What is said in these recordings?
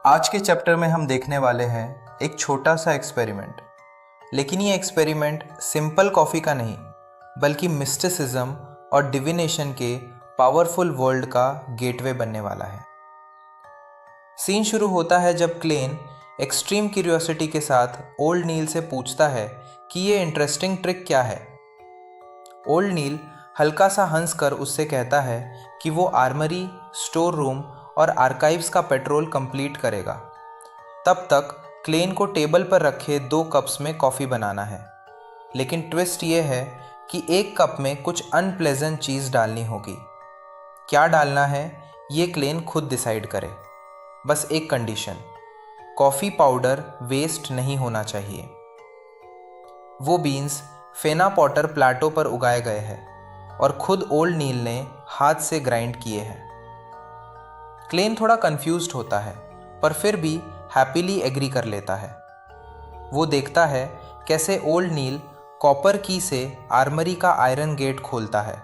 आज के चैप्टर में हम देखने वाले हैं एक छोटा सा एक्सपेरिमेंट। लेकिन ये एक्सपेरिमेंट सिंपल कॉफ़ी का नहीं बल्कि मिस्टिसिज्म और डिविनेशन के पावरफुल वर्ल्ड का गेटवे बनने वाला है। सीन शुरू होता है जब क्लेन एक्सट्रीम क्यूरियोसिटी के साथ ओल्ड नील से पूछता है कि ये इंटरेस्टिंग ट्रिक क्या है। ओल्ड नील हल्का सा हंस कर उससे कहता है कि वो आर्मरी, स्टोर रूम और आर्काइव्स का पेट्रोल कंप्लीट करेगा। तब तक क्लेन को टेबल पर रखे 2 कप्स में कॉफ़ी बनाना है। लेकिन ट्विस्ट ये है कि एक कप में कुछ अनप्लेजेंट चीज़ डालनी होगी। क्या डालना है ये क्लेन खुद डिसाइड करे। बस एक कंडीशन, कॉफ़ी पाउडर वेस्ट नहीं होना चाहिए। वो बीन्स फेना पॉटर प्लाटो पर उगाए गए हैं और खुद ओल्ड नील ने हाथ से ग्राइंड किए हैं। क्लेन थोड़ा कंफ्यूज्ड होता है पर फिर भी हैप्पीली एग्री कर लेता है। वो देखता है कैसे ओल्ड नील कॉपर की से आर्मरी का आयरन गेट खोलता है।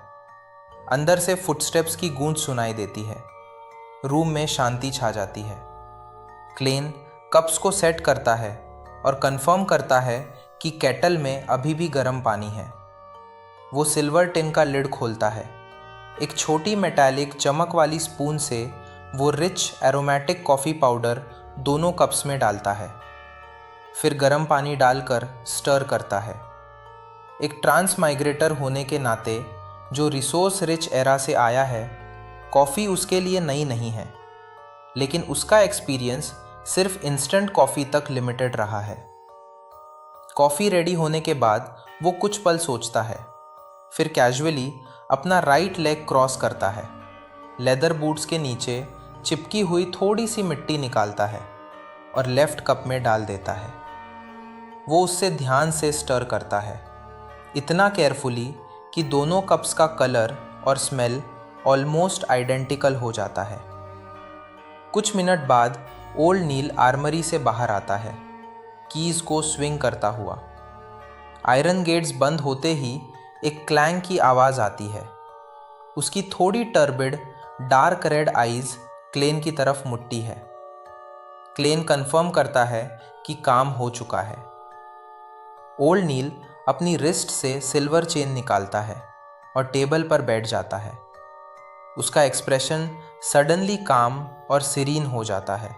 अंदर से फुटस्टेप्स की गूंज सुनाई देती है। रूम में शांति छा जाती है। क्लेन कप्स को सेट करता है और कंफर्म करता है कि केटल में अभी भी गर्म पानी है। वो सिल्वर टिन का लिड खोलता है। एक छोटी मेटालिक चमक वाली स्पून से वो रिच एरोमेटिक कॉफ़ी पाउडर दोनों कप्स में डालता है। फिर गर्म पानी डालकर स्टर करता है। एक ट्रांस माइग्रेटर होने के नाते जो रिसोर्स रिच एरा से आया है, कॉफ़ी उसके लिए नई नहीं है। लेकिन उसका एक्सपीरियंस सिर्फ इंस्टेंट कॉफ़ी तक लिमिटेड रहा है। कॉफ़ी रेडी होने के बाद वो कुछ पल सोचता है, फिर कैजुअली अपना राइट लेग क्रॉस करता है। लेदर बूट्स के नीचे चिपकी हुई थोड़ी सी मिट्टी निकालता है और लेफ्ट कप में डाल देता है। वो उससे ध्यान से स्टर करता है, इतना केयरफुली कि दोनों कप्स का कलर और स्मेल ऑलमोस्ट आइडेंटिकल हो जाता है। कुछ मिनट बाद ओल्ड नील आर्मरी से बाहर आता है, कीज़ को स्विंग करता हुआ। आयरन गेट्स बंद होते ही एक क्लैंग की आवाज़ आती है। उसकी थोड़ी turbid dark red eyes Klein की तरफ मुड़ती है। क्लेन कंफर्म करता है कि काम हो चुका है। ओल्ड नील अपनी रिस्ट से सिल्वर चेन निकालता है और टेबल पर बैठ जाता है। उसका एक्सप्रेशन सडनली काम और सीरीन हो जाता है।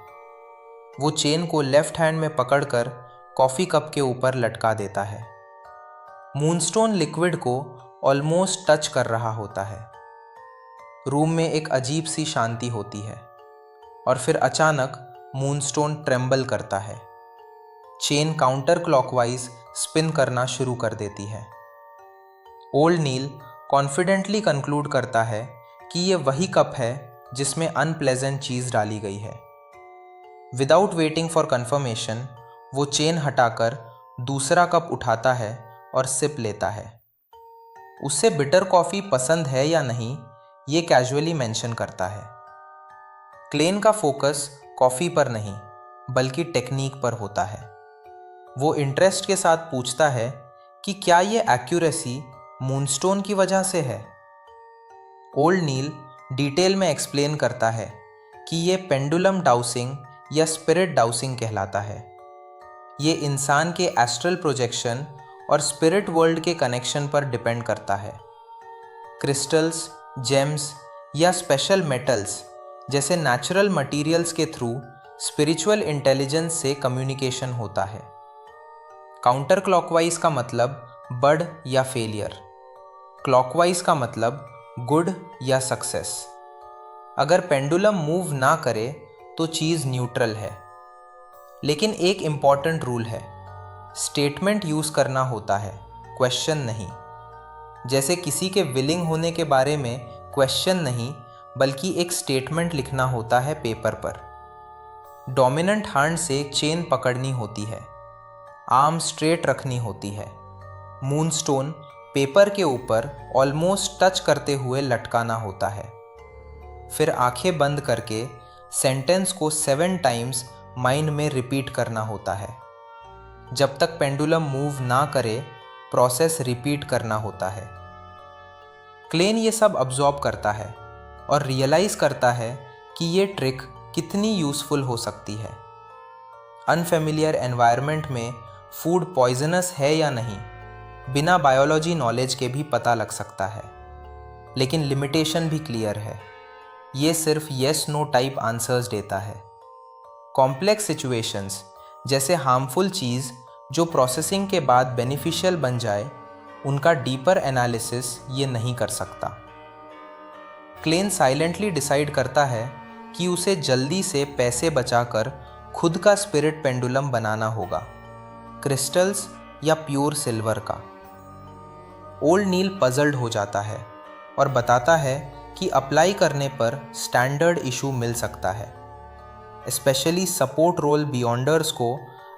वो चेन को लेफ्ट हैंड में पकड़कर कॉफ़ी कप के ऊपर लटका देता है। मूनस्टोन लिक्विड को ऑलमोस्ट टच कर रहा होता है। रूम में एक अजीब सी शांति होती है और फिर अचानक मूनस्टोन ट्रेम्बल करता है। चेन काउंटर क्लॉकवाइज स्पिन करना शुरू कर देती है। ओल्ड नील कॉन्फिडेंटली कंक्लूड करता है कि ये वही कप है जिसमें अनप्लेजेंट चीज़ डाली गई है। विदाउट वेटिंग फॉर कंफर्मेशन वो चेन हटाकर दूसरा कप उठाता है और सिप लेता है। उससे बिटर कॉफ़ी पसंद है या नहीं ये कैजुअली मेंशन करता है। क्लेन का फोकस कॉफ़ी पर नहीं बल्कि टेक्निक पर होता है। वो इंटरेस्ट के साथ पूछता है कि क्या ये एक्यूरेसी मूनस्टोन की वजह से है। ओल्ड नील डिटेल में एक्सप्लेन करता है कि ये पेंडुलम डाउसिंग या स्पिरिट डाउसिंग कहलाता है। ये इंसान के एस्ट्रल प्रोजेक्शन और स्पिरिट वर्ल्ड के कनेक्शन पर डिपेंड करता है। क्रिस्टल्स, जेम्स या स्पेशल मेटल्स जैसे नेचुरल मटेरियल्स के थ्रू स्पिरिचुअल इंटेलिजेंस से कम्युनिकेशन होता है। काउंटर क्लॉकवाइज का मतलब बर्ड या फेलियर, क्लॉकवाइज का मतलब गुड या सक्सेस। अगर पेंडुलम मूव ना करे तो चीज़ न्यूट्रल है। लेकिन एक इम्पॉर्टेंट रूल है, स्टेटमेंट यूज़ करना होता है, क्वेश्चन नहीं। जैसे किसी के विलिंग होने के बारे में क्वेश्चन नहीं बल्कि एक स्टेटमेंट लिखना होता है पेपर पर। डोमिनेंट हैंड से चेन पकड़नी होती है, आर्म स्ट्रेट रखनी होती है, मूनस्टोन पेपर के ऊपर ऑलमोस्ट टच करते हुए लटकाना होता है। फिर आंखें बंद करके सेंटेंस को 7 टाइम्स माइंड में रिपीट करना होता है। जब तक पेंडुलम मूव ना करे प्रोसेस रिपीट करना होता है। क्लेन ये सब अब्जॉर्ब करता है और रियलाइज़ करता है कि ये ट्रिक कितनी यूज़फुल हो सकती है। अनफेमिलियर एनवायरनमेंट में फूड पॉइजनस है या नहीं बिना बायोलॉजी नॉलेज के भी पता लग सकता है, लेकिन लिमिटेशन भी क्लियर है। ये सिर्फ येस नो टाइप आंसर्स देता है। कॉम्प्लेक्स सिचुएशंस जैसे हार्मफुल चीज़ जो प्रोसेसिंग के बाद बेनिफिशियल बन जाए, उनका डीपर एनालिसिस ये नहीं कर सकता। क्लेन साइलेंटली डिसाइड करता है कि उसे जल्दी से पैसे बचाकर खुद का स्पिरिट पेंडुलम बनाना होगा, क्रिस्टल्स या प्योर सिल्वर का। ओल्ड नील पजल्ड हो जाता है और बताता है कि अप्लाई करने पर स्टैंडर्ड इशू मिल सकता है। स्पेशली सपोर्ट रोल बियॉन्डर्स को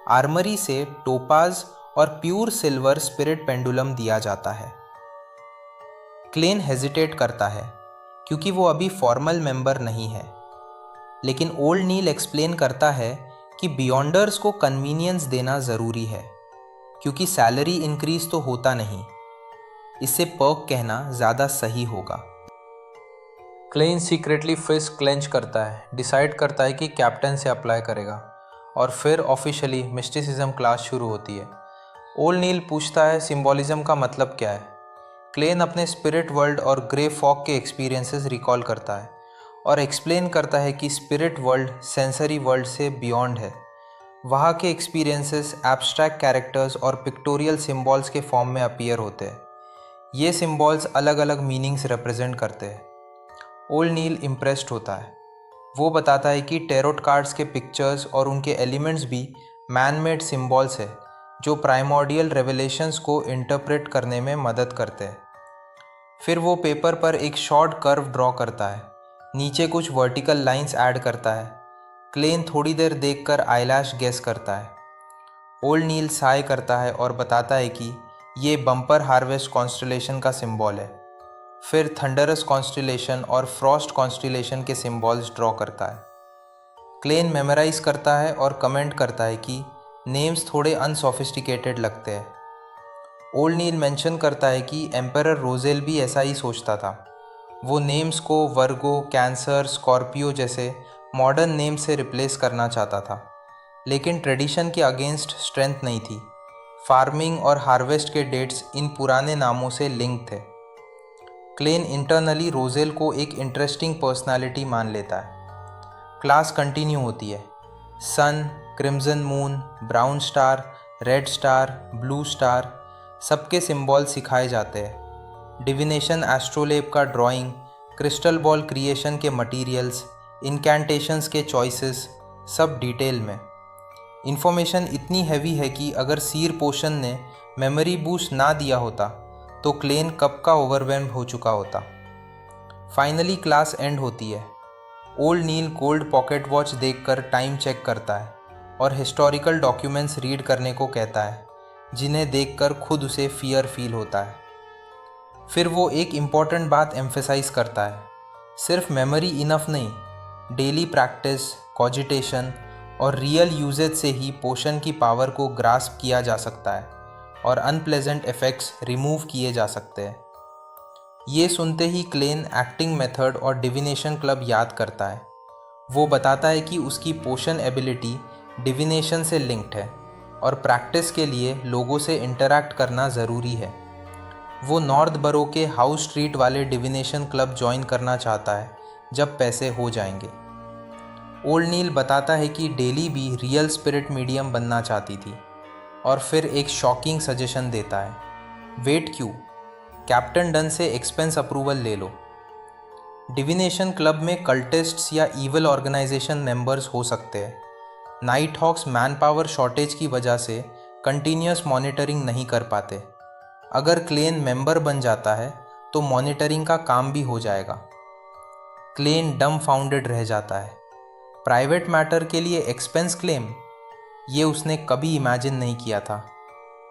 आर्मरी से टोपाज और प्योर सिल्वर स्पिरिट पेंडुलम दिया जाता है। क्लेन हेजिटेट करता है क्योंकि वो अभी फॉर्मल मेंबर नहीं है, लेकिन ओल्ड नील एक्सप्लेन करता है कि बियॉन्डर्स को कन्वीनियंस देना ज़रूरी है क्योंकि सैलरी इंक्रीज तो होता नहीं, इसे पर्क कहना ज़्यादा सही होगा। क्लेन सीक्रेटली फिस्ट क्लेंच करता है, डिसाइड करता है कि कैप्टन से अप्लाई करेगा और फिर ऑफिशियली मिस्टिसिज्म क्लास शुरू होती है। ओल्ड नील पूछता है सिंबॉलिज्म का मतलब क्या है। क्लेन अपने स्पिरिट वर्ल्ड और ग्रे फॉग के एक्सपीरियंसेस रिकॉल करता है और एक्सप्लेन करता है कि स्पिरिट वर्ल्ड सेंसरी वर्ल्ड से बियॉन्ड है। वहाँ के एक्सपीरियंसेस एब्स्ट्रैक्ट कैरेक्टर्स और पिक्टोरियल सिम्बॉल्स के फॉर्म में अपीयर होते हैं। ये सिम्बॉल्स अलग अलग मीनिंग्स रिप्रेजेंट करते हैं। ओल्ड नील इम्प्रेस्ड होता है। वो बताता है कि टेरोट कार्ड्स के पिक्चर्स और उनके एलिमेंट्स भी मैन मेड सिम्बॉल्स है जो प्राइमोर्डियल रेवलेशंस को इंटरप्रेट करने में मदद करते हैं। फिर वो पेपर पर एक शॉर्ट कर्व ड्रॉ करता है, नीचे कुछ वर्टिकल लाइंस ऐड करता है। क्लेन थोड़ी देर देखकर आईलैश गेस करता है। ओल्ड नील साय करता है और बताता है कि ये बम्पर हार्वेस्ट कॉन्स्टलेशन का सिंबल है। फिर थंडरस कॉन्स्टलेशन और फ्रॉस्ट कॉन्स्टलेशन के सिंबल्स ड्रॉ करता है। क्लेन मेमोराइज करता है और कमेंट करता है कि नेम्स थोड़े अनसोफिस्टिकेटेड लगते हैं। ओल्ड नील मेंशन करता है कि एम्परर रोजेल भी ऐसा ही सोचता था। वो नेम्स को वर्गो, कैंसर, स्कॉर्पियो जैसे मॉडर्न नेम से रिप्लेस करना चाहता था, लेकिन ट्रेडिशन के अगेंस्ट स्ट्रेंथ नहीं थी। फार्मिंग और हार्वेस्ट के डेट्स इन पुराने नामों से लिंक थे। क्लेन इंटरनली रोजेल को एक इंटरेस्टिंग पर्सनालिटी मान लेता है। क्लास कंटिन्यू होती है। Sun, crimson moon, brown star, red star, blue star सबके सिंबल सिखाए जाते हैं। डिविनेशन एस्ट्रोलेब का ड्राइंग, क्रिस्टल बॉल क्रिएशन के मटेरियल्स, इनकैंटेशंस के चॉइसेस, सब डिटेल में। इन्फॉर्मेशन इतनी हैवी है कि अगर सीर पोशन ने मेमोरी बूस्ट ना दिया होता तो क्लेन कब का ओवरवेल्म हो चुका होता। फाइनली क्लास एंड होती है। ओल्ड नील गोल्ड पॉकेट वॉच देखकर टाइम चेक करता है और हिस्टोरिकल डॉक्यूमेंट्स रीड करने को कहता है, जिन्हें देखकर खुद उसे फियर फील होता है। फिर वो एक इम्पॉर्टेंट बात एम्फेसाइज करता है, सिर्फ मेमोरी इनफ नहीं, डेली प्रैक्टिस, कॉजिटेशन और रियल यूजेज से ही पोशन की पावर को ग्रास्प किया जा सकता है और अनप्लेजेंट इफ़ेक्ट्स रिमूव किए जा सकते हैं। ये सुनते ही क्लेन एक्टिंग मेथड और डिविनेशन क्लब याद करता है। वो बताता है कि उसकी पोशन एबिलिटी डिविनेशन से लिंक्ड है और प्रैक्टिस के लिए लोगों से इंटरैक्ट करना ज़रूरी है। वो नॉर्थ बरो के हाउस स्ट्रीट वाले डिविनेशन क्लब ज्वाइन करना चाहता है जब पैसे हो जाएंगे। ओल्ड नील बताता है कि डेली भी रियल स्पिरिट मीडियम बनना चाहती थी और फिर एक शॉकिंग सजेशन देता है, वेट क्यों, कैप्टन डन से एक्सपेंस अप्रूवल ले लो। डिविनेशन क्लब में कल्टिस्ट्स या ईवल ऑर्गेनाइजेशन मेंबर्स हो सकते हैं। Nighthawks manpower shortage की वजह से कंटिन्यूस मॉनिटरिंग नहीं कर पाते। अगर क्लेन मेंबर बन जाता है तो मॉनिटरिंग का काम भी हो जाएगा। क्लेन डम फाउंडेड रह जाता है। प्राइवेट मैटर के लिए एक्सपेंस क्लेम, ये उसने कभी इमेजिन नहीं किया था।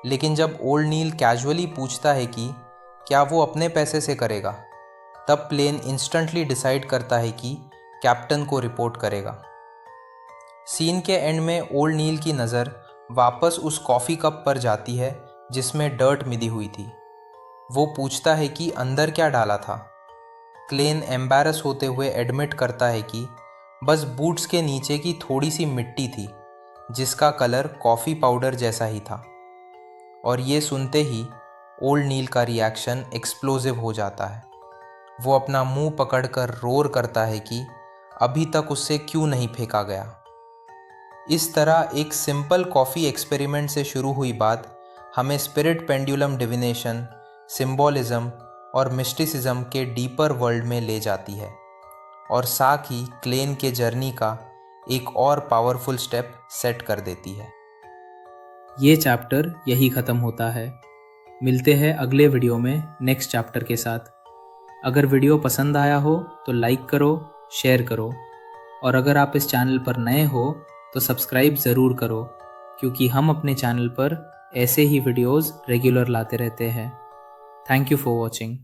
लेकिन जब ओल्ड नील कैजुअली पूछता है कि क्या वो अपने पैसे से करेगा, तब प्लेन इंस्टेंटली डिसाइड करता है कि कैप्टन को रिपोर्ट करेगा। सीन के एंड में ओल्ड नील की नज़र वापस उस कॉफ़ी कप पर जाती है जिसमें डर्ट मिली हुई थी। वो पूछता है कि अंदर क्या डाला था। क्लेन एम्बैरस होते हुए एडमिट करता है कि बस बूट्स के नीचे की थोड़ी सी मिट्टी थी जिसका कलर कॉफ़ी पाउडर जैसा ही था। और ये सुनते ही ओल्ड नील का रिएक्शन एक्सप्लोसिव हो जाता है। वो अपना मुंह पकड़कर रोर करता है कि अभी तक उससे क्यों नहीं फेंका गया। इस तरह एक सिंपल कॉफ़ी एक्सपेरिमेंट से शुरू हुई बात हमें स्पिरिट पेंडुलम डिविनेशन, सिंबॉलिज्म और मिस्टिसिज्म के डीपर वर्ल्ड में ले जाती है और साथ ही क्लेन के जर्नी का एक और पावरफुल स्टेप सेट कर देती है। ये चैप्टर यही ख़त्म होता है। मिलते हैं अगले वीडियो में नेक्स्ट चैप्टर के साथ। अगर वीडियो पसंद आया हो तो लाइक करो, शेयर करो और अगर आप इस चैनल पर नए हो तो सब्सक्राइब ज़रूर करो, क्योंकि हम अपने चैनल पर ऐसे ही वीडियोज़ रेगुलर लाते रहते हैं। Thank you for watching.